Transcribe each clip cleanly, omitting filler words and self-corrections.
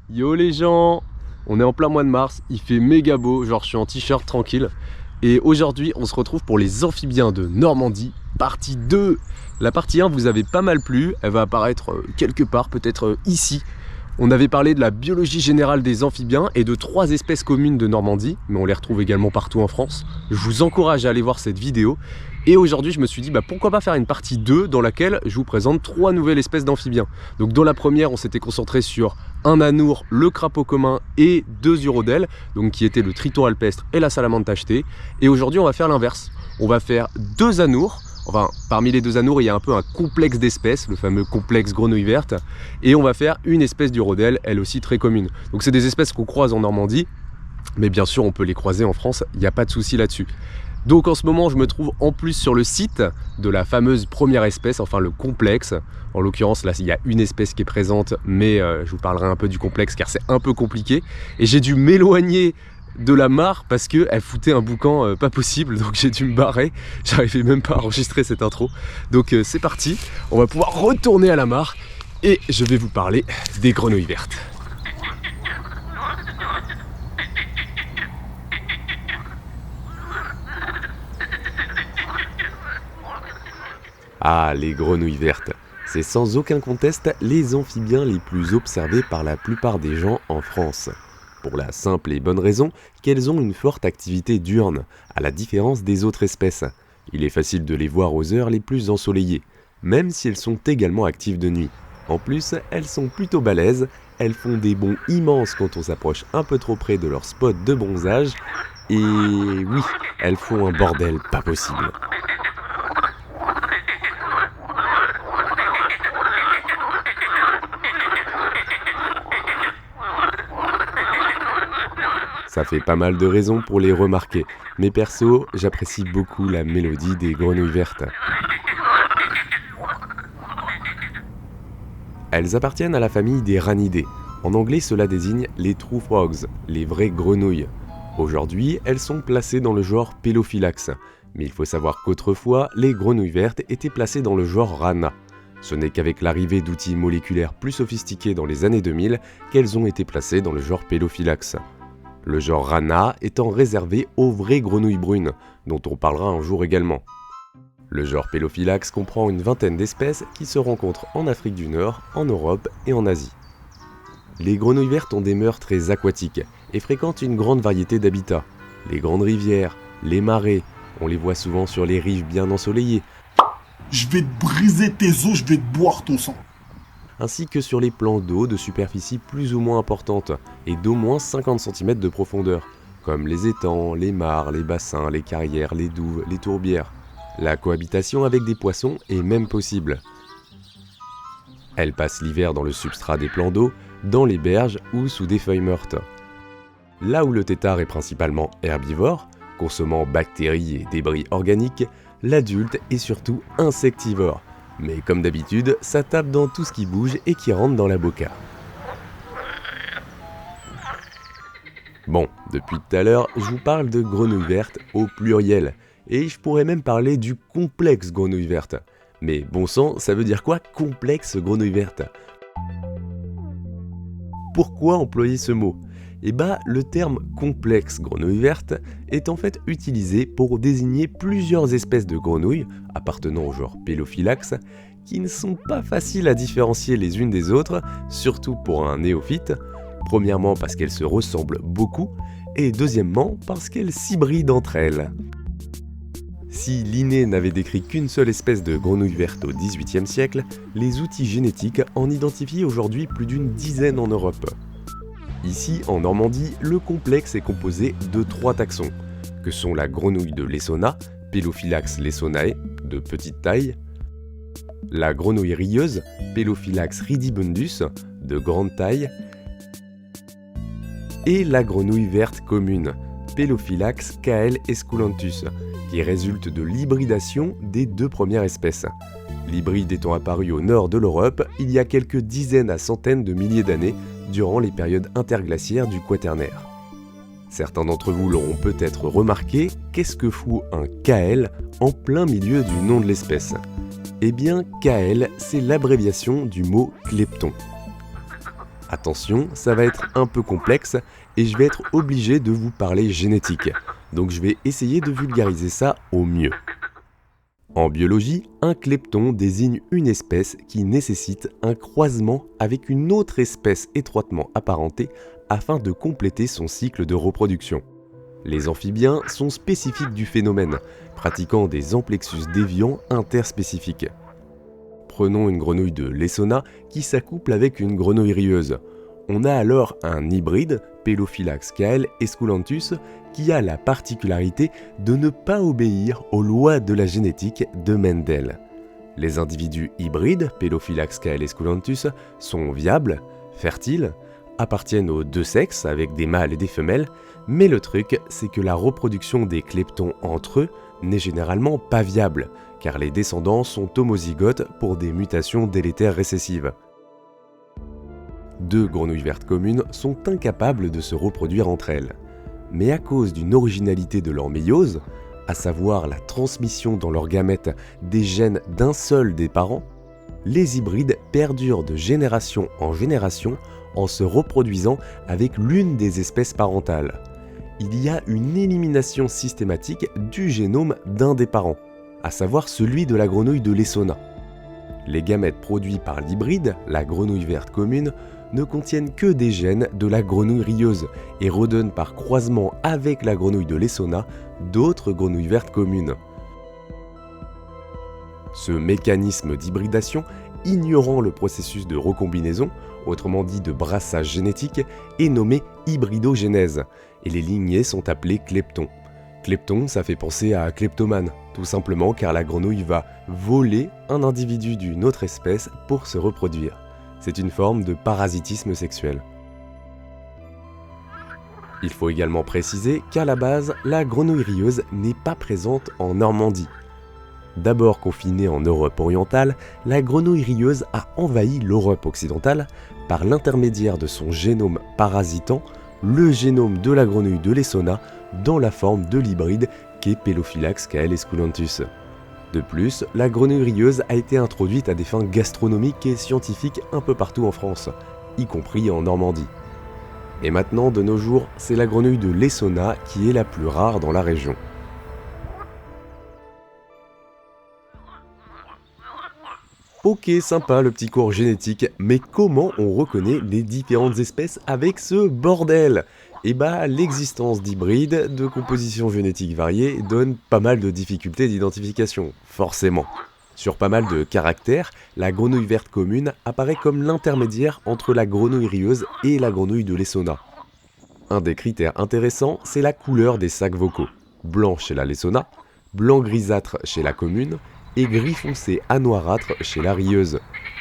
Yo les gens, on est en plein mois de mars, il fait méga beau, genre je suis en t-shirt tranquille. Et aujourd'hui on se retrouve pour les amphibiens de Normandie, partie 2. La partie 1 vous avez pas mal plu, elle va apparaître quelque part, peut-être ici. On avait parlé de la biologie générale des amphibiens et de 3 espèces communes de Normandie, mais on les retrouve également partout en France. Je vous encourage à aller voir cette vidéo. Et aujourd'hui je me suis dit pourquoi pas faire une partie 2 dans laquelle je vous présente 3 nouvelles espèces d'amphibiens. Donc dans la première on s'était concentré sur un anour, le crapaud commun et 2 urodèles, donc qui étaient le triton alpestre et la salamandre tachetée. Et aujourd'hui on va faire l'inverse. On va faire 2 anours. Enfin, parmi les 2 anours, il y a un peu un complexe d'espèces, le fameux complexe grenouille verte. Et on va faire une espèce d'urodèle, elle aussi très commune. Donc c'est des espèces qu'on croise en Normandie, mais bien sûr on peut les croiser en France, il n'y a pas de souci là-dessus. Donc en ce moment je me trouve en plus sur le site de la fameuse première espèce, enfin le complexe. En l'occurrence là il y a une espèce qui est présente, mais je vous parlerai un peu du complexe car c'est un peu compliqué. Et j'ai dû m'éloigner de la mare parce qu'elle foutait un boucan pas possible, donc j'ai dû me barrer. J'arrivais même pas à enregistrer cette intro. Donc c'est parti, on va pouvoir retourner à la mare et je vais vous parler des grenouilles vertes. Ah, les grenouilles vertes, c'est sans aucun conteste les amphibiens les plus observés par la plupart des gens en France. Pour la simple et bonne raison qu'elles ont une forte activité diurne, à la différence des autres espèces. Il est facile de les voir aux heures les plus ensoleillées, même si elles sont également actives de nuit. En plus, elles sont plutôt balèzes, elles font des bonds immenses quand on s'approche un peu trop près de leur spot de bronzage, et oui, elles font un bordel pas possible. Ça fait pas mal de raisons pour les remarquer, mais perso, j'apprécie beaucoup la mélodie des grenouilles vertes. Elles appartiennent à la famille des Rhanidés. En anglais, cela désigne les true frogs, les vraies grenouilles. Aujourd'hui, elles sont placées dans le genre Pelophylax, mais il faut savoir qu'autrefois, les grenouilles vertes étaient placées dans le genre Rana. Ce n'est qu'avec l'arrivée d'outils moléculaires plus sophistiqués dans les années 2000 qu'elles ont été placées dans le genre Pelophylax. Le genre Rana étant réservé aux vraies grenouilles brunes, dont on parlera un jour également. Le genre Pelophylax comprend une vingtaine d'espèces qui se rencontrent en Afrique du Nord, en Europe et en Asie. Les grenouilles vertes ont des mœurs très aquatiques et fréquentent une grande variété d'habitats. Les grandes rivières, les marais, on les voit souvent sur les rives bien ensoleillées. Je vais te briser tes os, je vais te boire ton sang. Ainsi que sur les plans d'eau de superficie plus ou moins importante et d'au moins 50 cm de profondeur, comme les étangs, les mares, les bassins, les carrières, les douves, les tourbières. La cohabitation avec des poissons est même possible. Elles passent l'hiver dans le substrat des plans d'eau, dans les berges ou sous des feuilles mortes. Là où le tétard est principalement herbivore, consommant bactéries et débris organiques, l'adulte est surtout insectivore. Mais comme d'habitude, ça tape dans tout ce qui bouge et qui rentre dans la boca. Bon, depuis tout à l'heure, je vous parle de grenouilles vertes au pluriel. Et je pourrais même parler du complexe grenouille verte. Mais bon sang, ça veut dire quoi, complexe grenouille verte? Pourquoi employer ce mot? Le terme complexe grenouille verte est en fait utilisé pour désigner plusieurs espèces de grenouilles appartenant au genre Pelophylax qui ne sont pas faciles à différencier les unes des autres, surtout pour un néophyte, premièrement parce qu'elles se ressemblent beaucoup, et deuxièmement parce qu'elles s'hybrident entre elles. Si Linné n'avait décrit qu'une seule espèce de grenouille verte au XVIIIe siècle, les outils génétiques en identifient aujourd'hui plus d'une dizaine en Europe. Ici, en Normandie, le complexe est composé de 3 taxons, que sont la grenouille de Lessona, Pelophylax lessonae, de petite taille, la grenouille rieuse, Pelophylax ridibundus, de grande taille, et la grenouille verte commune, Pelophylax cael esculentus, qui résulte de l'hybridation des 2 premières espèces. L'hybride étant apparu au nord de l'Europe il y a quelques dizaines à centaines de milliers d'années, durant les périodes interglaciaires du Quaternaire. Certains d'entre vous l'auront peut-être remarqué, qu'est-ce que fout un cael en plein milieu du nom de l'espèce? Eh bien, cael, c'est l'abréviation du mot klepton. Attention, ça va être un peu complexe et je vais être obligé de vous parler génétique. Donc je vais essayer de vulgariser ça au mieux. En biologie, un klepton désigne une espèce qui nécessite un croisement avec une autre espèce étroitement apparentée afin de compléter son cycle de reproduction. Les amphibiens sont spécifiques du phénomène, pratiquant des amplexus déviants interspécifiques. Prenons une grenouille de Lessona qui s'accouple avec une grenouille rieuse. On a alors un hybride, Pelophylax kael esculentus, qui a la particularité de ne pas obéir aux lois de la génétique de Mendel. Les individus hybrides, Pelophylax kael esculentus, sont viables, fertiles, appartiennent aux deux sexes avec des mâles et des femelles, mais le truc, c'est que la reproduction des kleptons entre eux n'est généralement pas viable, car les descendants sont homozygotes pour des mutations délétères récessives. Deux grenouilles vertes communes sont incapables de se reproduire entre elles. Mais à cause d'une originalité de leur méiose, à savoir la transmission dans leurs gamètes des gènes d'un seul des parents, les hybrides perdurent de génération en génération en se reproduisant avec l'une des espèces parentales. Il y a une élimination systématique du génome d'un des parents, à savoir celui de la grenouille de Lessona. Les gamètes produits par l'hybride, la grenouille verte commune, ne contiennent que des gènes de la grenouille rieuse et redonnent par croisement avec la grenouille de Lessona d'autres grenouilles vertes communes. Ce mécanisme d'hybridation, ignorant le processus de recombinaison, autrement dit de brassage génétique, est nommé hybridogénèse, et les lignées sont appelées kleptons. Klepton, ça fait penser à kleptomane, tout simplement car la grenouille va voler un individu d'une autre espèce pour se reproduire. C'est une forme de parasitisme sexuel. Il faut également préciser qu'à la base, la grenouille rieuse n'est pas présente en Normandie. D'abord confinée en Europe orientale, la grenouille rieuse a envahi l'Europe occidentale par l'intermédiaire de son génome parasitant, le génome de la grenouille de Lessona, dans la forme de l'hybride qu'est Pelophylax kael esculentus. De plus, la grenouille rieuse a été introduite à des fins gastronomiques et scientifiques un peu partout en France, y compris en Normandie. Et maintenant, de nos jours, c'est la grenouille de Lessona qui est la plus rare dans la région. Ok, sympa le petit cours génétique, mais comment on reconnaît les différentes espèces avec ce bordel ? Et bah, l'existence d'hybrides de composition génétique variée donne pas mal de difficultés d'identification, forcément. Sur pas mal de caractères, la grenouille verte commune apparaît comme l'intermédiaire entre la grenouille rieuse et la grenouille de Lessona. Un des critères intéressants, c'est la couleur des sacs vocaux. Blanc chez la Lessona, blanc grisâtre chez la commune, et gris foncé à noirâtre chez la rieuse.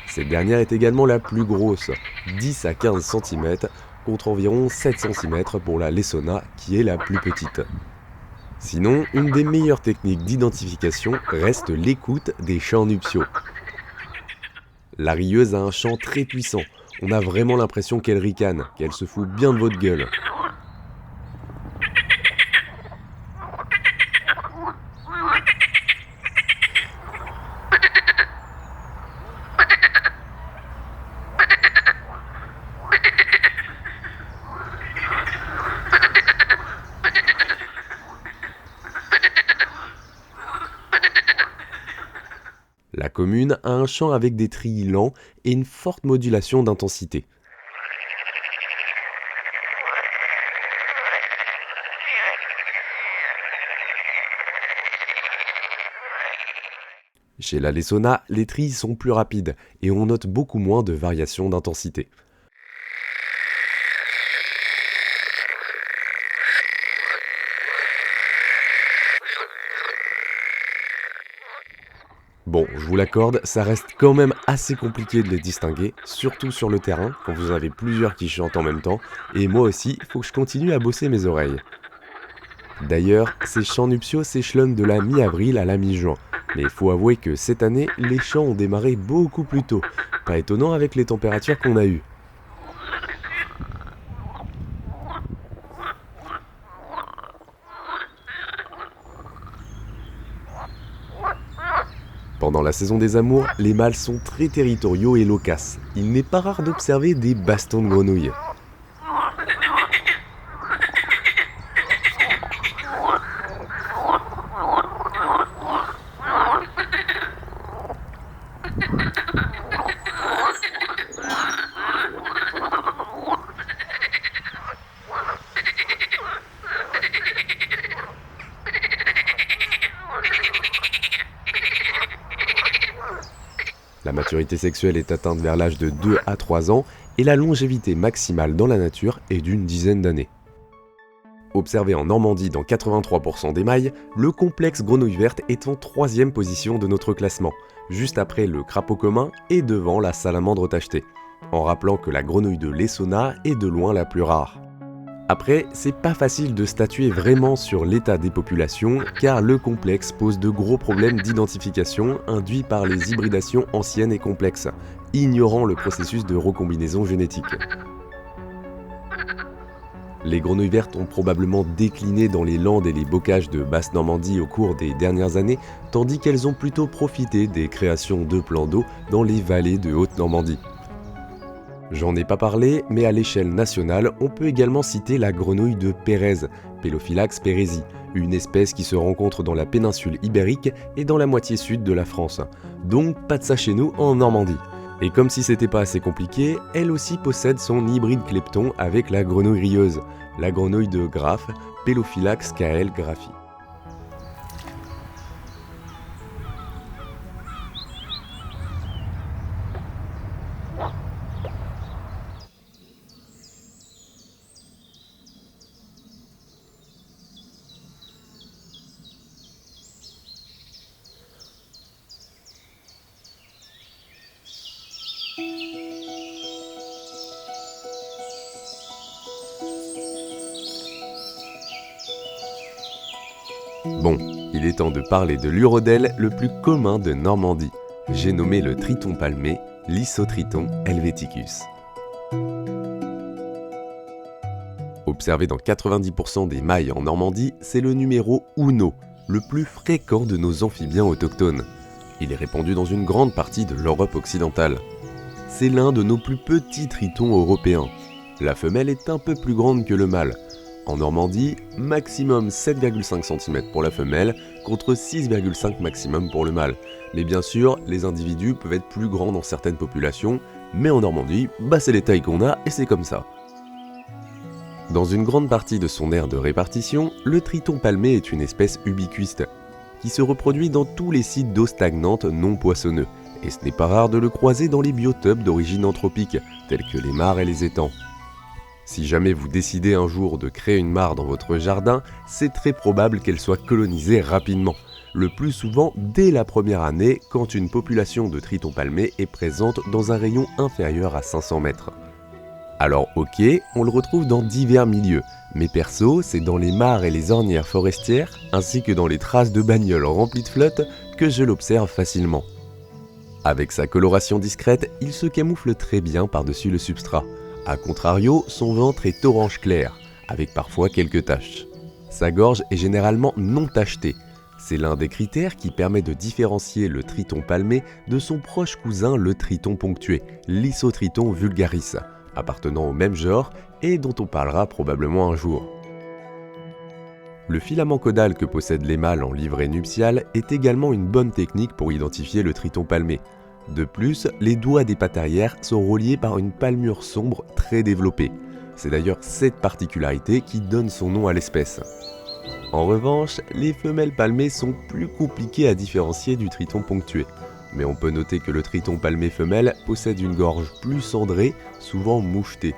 Cette dernière est également la plus grosse, 10 à 15 cm, contre environ 7 cm pour la Lessona qui est la plus petite. Sinon, une des meilleures techniques d'identification reste l'écoute des chants nuptiaux. La rieuse a un chant très puissant, on a vraiment l'impression qu'elle ricane, qu'elle se fout bien de votre gueule. La commune a un chant avec des trilles lents et une forte modulation d'intensité. Chez la Lessona, les trilles sont plus rapides et on note beaucoup moins de variations d'intensité. Bon, je vous l'accorde, ça reste quand même assez compliqué de les distinguer, surtout sur le terrain, quand vous en avez plusieurs qui chantent en même temps, et moi aussi, il faut que je continue à bosser mes oreilles. D'ailleurs, ces chants nuptiaux s'échelonnent de la mi-avril à la mi-juin, mais il faut avouer que cette année, les chants ont démarré beaucoup plus tôt, pas étonnant avec les températures qu'on a eues. Pendant la saison des amours, les mâles sont très territoriaux et loquaces. Il n'est pas rare d'observer des bastons de grenouilles. La maturité sexuelle est atteinte vers l'âge de 2 à 3 ans et la longévité maximale dans la nature est d'une dizaine d'années. Observé en Normandie dans 83% des mailles, le complexe grenouille verte est en 3e position de notre classement, juste après le crapaud commun et devant la salamandre tachetée, en rappelant que la grenouille de l'Essonne est de loin la plus rare. Après, c'est pas facile de statuer vraiment sur l'état des populations car le complexe pose de gros problèmes d'identification induits par les hybridations anciennes et complexes, ignorant le processus de recombinaison génétique. Les grenouilles vertes ont probablement décliné dans les landes et les bocages de Basse-Normandie au cours des dernières années, tandis qu'elles ont plutôt profité des créations de plans d'eau dans les vallées de Haute-Normandie. J'en ai pas parlé, mais à l'échelle nationale, on peut également citer la grenouille de Pérez, Pelophylax perezi, une espèce qui se rencontre dans la péninsule ibérique et dans la moitié sud de la France. Donc pas de ça chez nous en Normandie. Et comme si c'était pas assez compliqué, elle aussi possède son hybride klepton avec la grenouille rieuse, la grenouille de Graff, Pelophylax kl graffi. Bon, il est temps de parler de l'urodèle le plus commun de Normandie. J'ai nommé le triton palmé, Lissotriton helveticus. Observé dans 90% des mailles en Normandie, c'est le numéro uno, le plus fréquent de nos amphibiens autochtones. Il est répandu dans une grande partie de l'Europe occidentale. C'est l'un de nos plus petits tritons européens. La femelle est un peu plus grande que le mâle. En Normandie, maximum 7,5 cm pour la femelle, contre 6,5 maximum pour le mâle. Mais bien sûr, les individus peuvent être plus grands dans certaines populations, mais en Normandie, c'est les tailles qu'on a et c'est comme ça. Dans une grande partie de son aire de répartition, le triton palmé est une espèce ubiquiste, qui se reproduit dans tous les sites d'eau stagnante non poissonneux, et ce n'est pas rare de le croiser dans les biotopes d'origine anthropique, tels que les mares et les étangs. Si jamais vous décidez un jour de créer une mare dans votre jardin, c'est très probable qu'elle soit colonisée rapidement, le plus souvent dès la première année quand une population de tritons palmés est présente dans un rayon inférieur à 500 mètres. Alors ok, on le retrouve dans divers milieux, mais perso, c'est dans les mares et les ornières forestières, ainsi que dans les traces de bagnoles remplies de flotte, que je l'observe facilement. Avec sa coloration discrète, il se camoufle très bien par-dessus le substrat. A contrario, son ventre est orange clair, avec parfois quelques taches. Sa gorge est généralement non tachetée. C'est l'un des critères qui permet de différencier le triton palmé de son proche cousin le triton ponctué, Lissotriton vulgaris, appartenant au même genre et dont on parlera probablement un jour. Le filament caudal que possèdent les mâles en livrée nuptiale est également une bonne technique pour identifier le triton palmé. De plus, les doigts des pattes arrière sont reliés par une palmure sombre très développée. C'est d'ailleurs cette particularité qui donne son nom à l'espèce. En revanche, les femelles palmées sont plus compliquées à différencier du triton ponctué. Mais on peut noter que le triton palmé femelle possède une gorge plus cendrée, souvent mouchetée.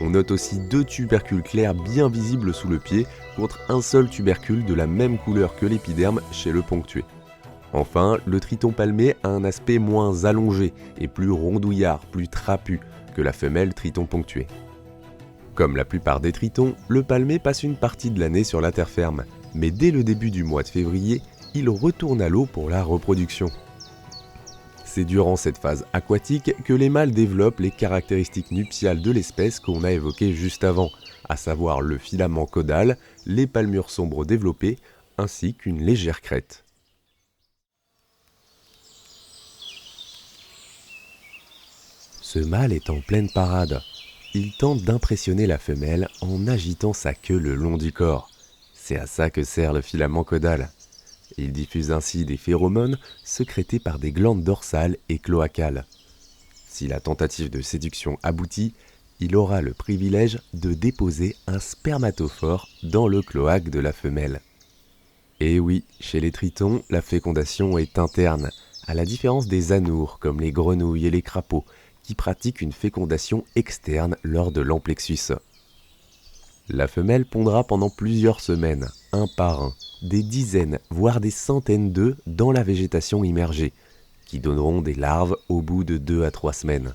On note aussi 2 tubercules clairs bien visibles sous le pied, contre un seul tubercule de la même couleur que l'épiderme chez le ponctué. Enfin, le triton palmé a un aspect moins allongé et plus rondouillard, plus trapu que la femelle triton ponctué. Comme la plupart des tritons, le palmé passe une partie de l'année sur la terre ferme, mais dès le début du mois de février, il retourne à l'eau pour la reproduction. C'est durant cette phase aquatique que les mâles développent les caractéristiques nuptiales de l'espèce qu'on a évoquées juste avant, à savoir le filament caudal, les palmures sombres développées, ainsi qu'une légère crête. Ce mâle est en pleine parade. Il tente d'impressionner la femelle en agitant sa queue le long du corps. C'est à ça que sert le filament caudal. Il diffuse ainsi des phéromones sécrétés par des glandes dorsales et cloacales. Si la tentative de séduction aboutit, il aura le privilège de déposer un spermatophore dans le cloaque de la femelle. Et oui, chez les tritons, la fécondation est interne, à la différence des anoures comme les grenouilles et les crapauds, qui pratiquent une fécondation externe lors de l'amplexus. La femelle pondra pendant plusieurs semaines, un par un, des dizaines, voire des centaines d'œufs dans la végétation immergée, qui donneront des larves au bout de 2 à 3 semaines.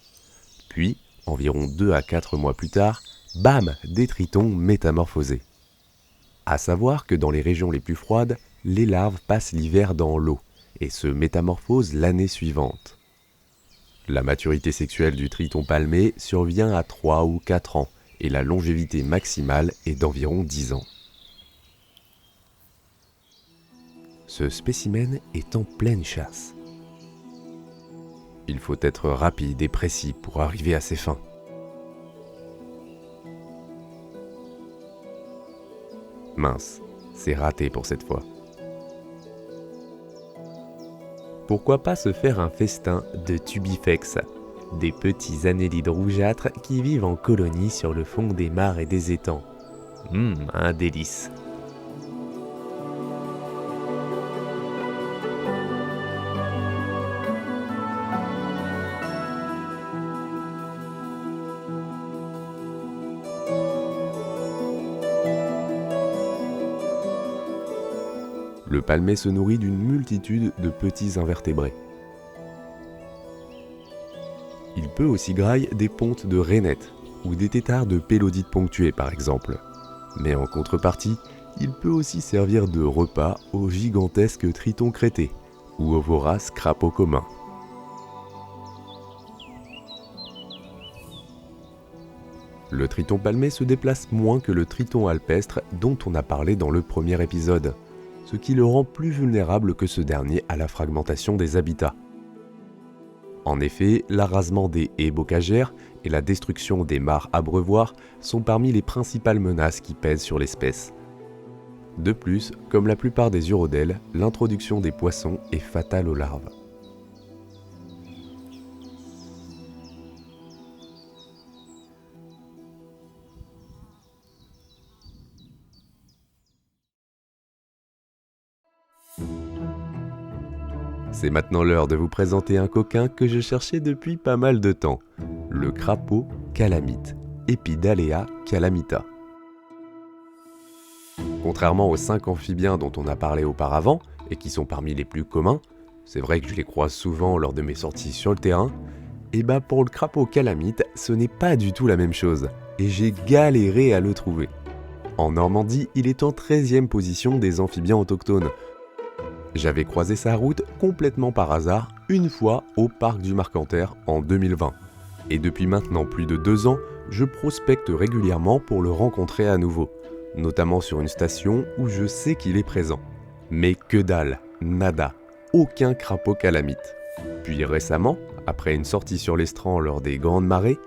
Puis, environ 2 à 4 mois plus tard, bam, des tritons métamorphosés. À savoir que dans les régions les plus froides, les larves passent l'hiver dans l'eau et se métamorphosent l'année suivante. La maturité sexuelle du triton palmé survient à 3 ou 4 ans et la longévité maximale est d'environ 10 ans. Ce spécimen est en pleine chasse. Il faut être rapide et précis pour arriver à ses fins. Mince, c'est raté pour cette fois. Pourquoi pas se faire un festin de tubifex, des petits annélides rougeâtres qui vivent en colonie sur le fond des mares et des étangs. Un délice. Le palmé se nourrit d'une multitude de petits invertébrés. Il peut aussi grailler des pontes de rainettes ou des têtards de pélodites ponctués par exemple. Mais en contrepartie, il peut aussi servir de repas aux gigantesques tritons crêtés ou aux voraces crapauds communs. Le triton palmé se déplace moins que le triton alpestre dont on a parlé dans le premier épisode, ce qui le rend plus vulnérable que ce dernier à la fragmentation des habitats. En effet, l'arasement des haies bocagères et la destruction des mares abreuvoirs sont parmi les principales menaces qui pèsent sur l'espèce. De plus, comme la plupart des urodèles, l'introduction des poissons est fatale aux larves. C'est maintenant l'heure de vous présenter un coquin que je cherchais depuis pas mal de temps, le crapaud calamite, Epidalea calamita. Contrairement aux 5 amphibiens dont on a parlé auparavant, et qui sont parmi les plus communs, c'est vrai que je les croise souvent lors de mes sorties sur le terrain, et bah pour le crapaud calamite, ce n'est pas du tout la même chose, et j'ai galéré à le trouver. En Normandie, il est en 13e position des amphibiens autochtones. J'avais croisé sa route complètement par hasard une fois au parc du Marcanterre en 2020. Et depuis maintenant plus de 2 ans, je prospecte régulièrement pour le rencontrer à nouveau, notamment sur une station où je sais qu'il est présent. Mais que dalle, nada, aucun crapaud calamite. Puis récemment, après une sortie sur l'estran lors des grandes marées,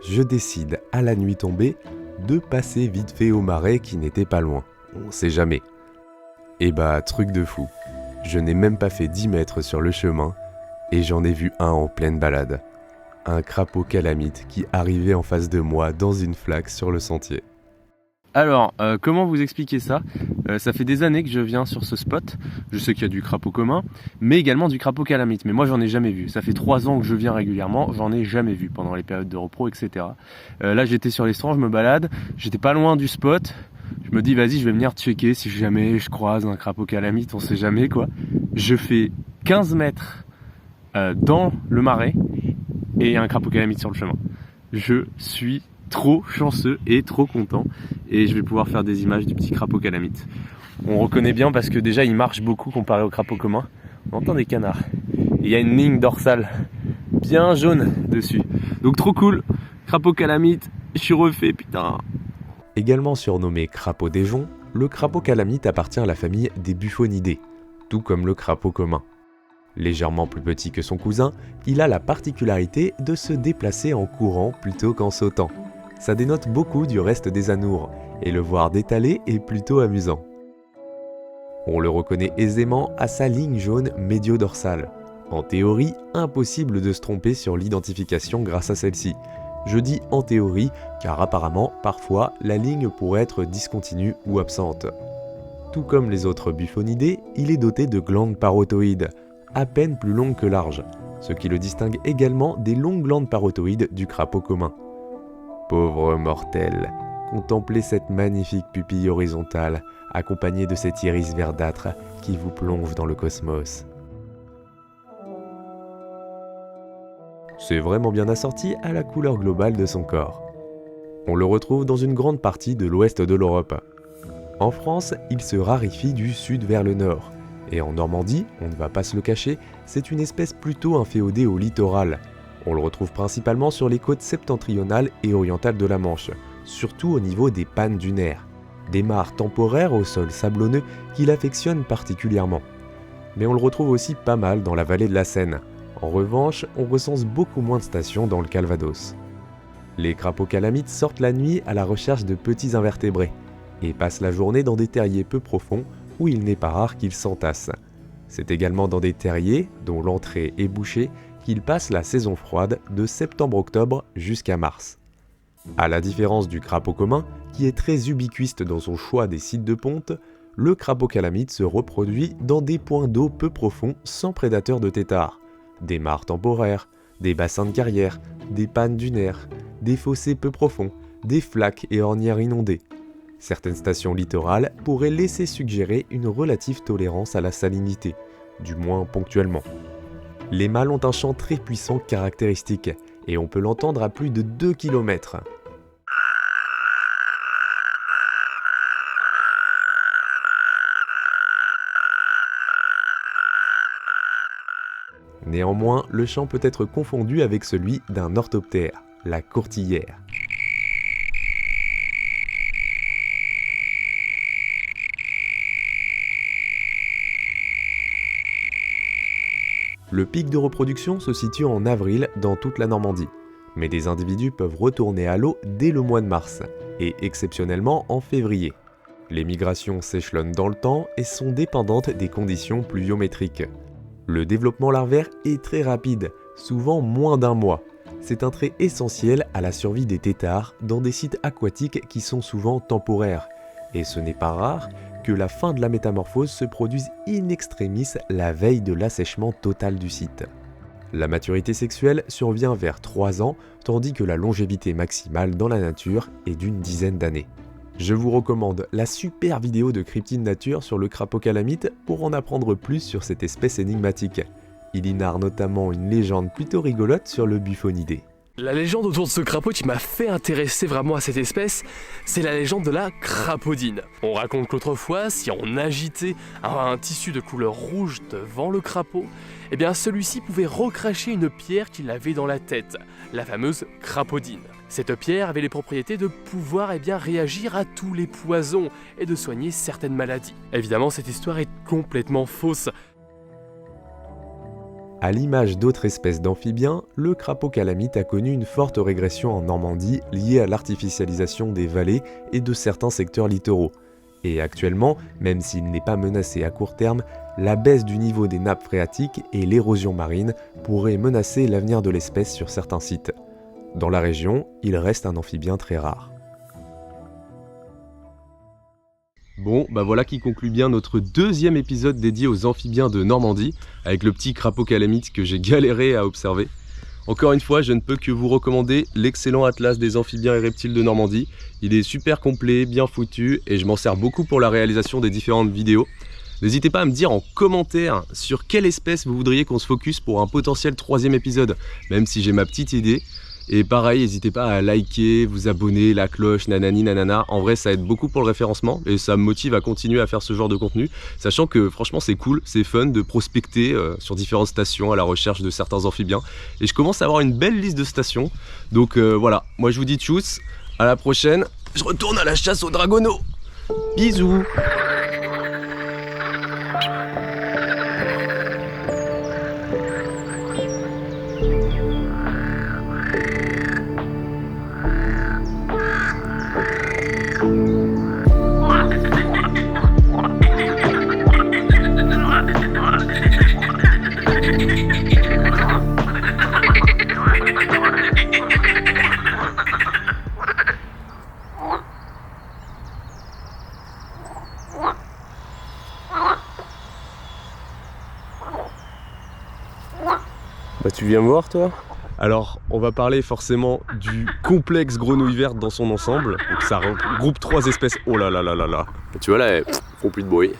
je décide à la nuit tombée de passer vite fait au marais qui n'était pas loin. On sait jamais. Et bah, truc de fou. Je n'ai même pas fait 10 mètres sur le chemin et j'en ai vu un en pleine balade. Un crapaud calamite qui arrivait en face de moi dans une flaque sur le sentier. Alors, comment vous expliquer ça? Ça fait des années que je viens sur ce spot. Je sais qu'il y a du crapaud commun, mais également du crapaud calamite. Mais moi, j'en ai jamais vu. Ça fait 3 ans que je viens régulièrement. J'en ai jamais vu pendant les périodes de repos, etc. Là, j'étais sur l'estran, je me balade. J'étais pas loin du spot. Je me dis, vas-y, je vais venir checker si jamais je croise un crapaud calamite. On sait jamais, quoi. Je fais 15 mètres dans le marais et un crapaud calamite sur le chemin. Je suis trop chanceux et trop content et je vais pouvoir faire des images du petit crapaud calamite. On reconnaît bien parce que déjà il marche beaucoup comparé au crapaud commun. On entend des canards. Et il y a une ligne dorsale bien jaune dessus. Donc trop cool. Crapaud calamite, je suis refait, putain. Également surnommé crapaud des joncs, le crapaud calamite appartient à la famille des Buffonidés, tout comme le crapaud commun. Légèrement plus petit que son cousin, il a la particularité de se déplacer en courant plutôt qu'en sautant. Ça dénote beaucoup du reste des anoures, et le voir d'étaler est plutôt amusant. On le reconnaît aisément à sa ligne jaune médio-dorsale. En théorie, impossible de se tromper sur l'identification grâce à celle-ci. Je dis en théorie, car apparemment, parfois, la ligne pourrait être discontinue ou absente. Tout comme les autres buffonidés, il est doté de glandes parotoïdes, à peine plus longues que larges, ce qui le distingue également des longues glandes parotoïdes du crapaud commun. Pauvre mortel, contemplez cette magnifique pupille horizontale, accompagnée de cet iris verdâtre qui vous plonge dans le cosmos. C'est vraiment bien assorti à la couleur globale de son corps. On le retrouve dans une grande partie de l'ouest de l'Europe. En France, il se raréfie du sud vers le nord. Et en Normandie, on ne va pas se le cacher, c'est une espèce plutôt inféodée au littoral. On le retrouve principalement sur les côtes septentrionales et orientales de la Manche, surtout au niveau des pannes dunaires, des mares temporaires au sol sablonneux qu'il affectionne particulièrement. Mais on le retrouve aussi pas mal dans la vallée de la Seine. En revanche, on recense beaucoup moins de stations dans le Calvados. Les crapauds calamites sortent la nuit à la recherche de petits invertébrés et passent la journée dans des terriers peu profonds où il n'est pas rare qu'ils s'entassent. C'est également dans des terriers, dont l'entrée est bouchée, qu'ils passent la saison froide de septembre-octobre jusqu'à mars. À la différence du crapaud commun, qui est très ubiquiste dans son choix des sites de ponte, le crapaud calamite se reproduit dans des points d'eau peu profonds sans prédateurs de têtards. Des mares temporaires, des bassins de carrière, des pannes dunaires, des fossés peu profonds, des flaques et ornières inondées. Certaines stations littorales pourraient laisser suggérer une relative tolérance à la salinité, du moins ponctuellement. Les mâles ont un chant très puissant caractéristique, et on peut l'entendre à plus de 2 km. Néanmoins, le chant peut être confondu avec celui d'un orthoptère, la courtilière. Le pic de reproduction se situe en avril dans toute la Normandie, mais des individus peuvent retourner à l'eau dès le mois de mars, et exceptionnellement en février. Les migrations s'échelonnent dans le temps et sont dépendantes des conditions pluviométriques. Le développement larvaire est très rapide, souvent moins d'1 mois. C'est un trait essentiel à la survie des têtards dans des sites aquatiques qui sont souvent temporaires. Et ce n'est pas rare que la fin de la métamorphose se produise in extremis la veille de l'assèchement total du site. La maturité sexuelle survient vers 3 ans, tandis que la longévité maximale dans la nature est d'une dizaine d'années. Je vous recommande la super vidéo de Cryptid Nature sur le crapaud calamite pour en apprendre plus sur cette espèce énigmatique. Il y narre notamment une légende plutôt rigolote sur le buffonidé. La légende autour de ce crapaud qui m'a fait intéresser vraiment à cette espèce, c'est la légende de la crapaudine. On raconte qu'autrefois, si on agitait un tissu de couleur rouge devant le crapaud, eh bien celui-ci pouvait recracher une pierre qu'il avait dans la tête, la fameuse crapaudine. Cette pierre avait les propriétés de pouvoir réagir à tous les poisons et de soigner certaines maladies. Évidemment, cette histoire est complètement fausse. À l'image d'autres espèces d'amphibiens, le crapaud calamite a connu une forte régression en Normandie liée à l'artificialisation des vallées et de certains secteurs littoraux. Et actuellement, même s'il n'est pas menacé à court terme, la baisse du niveau des nappes phréatiques et l'érosion marine pourraient menacer l'avenir de l'espèce sur certains sites. Dans la région, il reste un amphibien très rare. Bon, bah voilà qui conclut bien notre 2e épisode dédié aux amphibiens de Normandie, avec le petit crapaud calamite que j'ai galéré à observer. Encore une fois, je ne peux que vous recommander l'excellent atlas des amphibiens et reptiles de Normandie. Il est super complet, bien foutu, et je m'en sers beaucoup pour la réalisation des différentes vidéos. N'hésitez pas à me dire en commentaire sur quelle espèce vous voudriez qu'on se focus pour un potentiel 3e épisode, même si j'ai ma petite idée. Et pareil, n'hésitez pas à liker, vous abonner, la cloche, nanani nanana. En vrai, ça aide beaucoup pour le référencement et ça me motive à continuer à faire ce genre de contenu. Sachant que franchement, c'est cool, c'est fun de prospecter sur différentes stations à la recherche de certains amphibiens. Et je commence à avoir une belle liste de stations. Donc voilà, moi je vous dis tchuss, à la prochaine. Je retourne à la chasse aux dragonos. Bisous. Bah tu viens me voir toi? Alors, on va parler forcément du complexe grenouille verte dans son ensemble. Donc ça regroupe 3 espèces. Oh là là là là là. Tu vois là, elles font plus de bruit.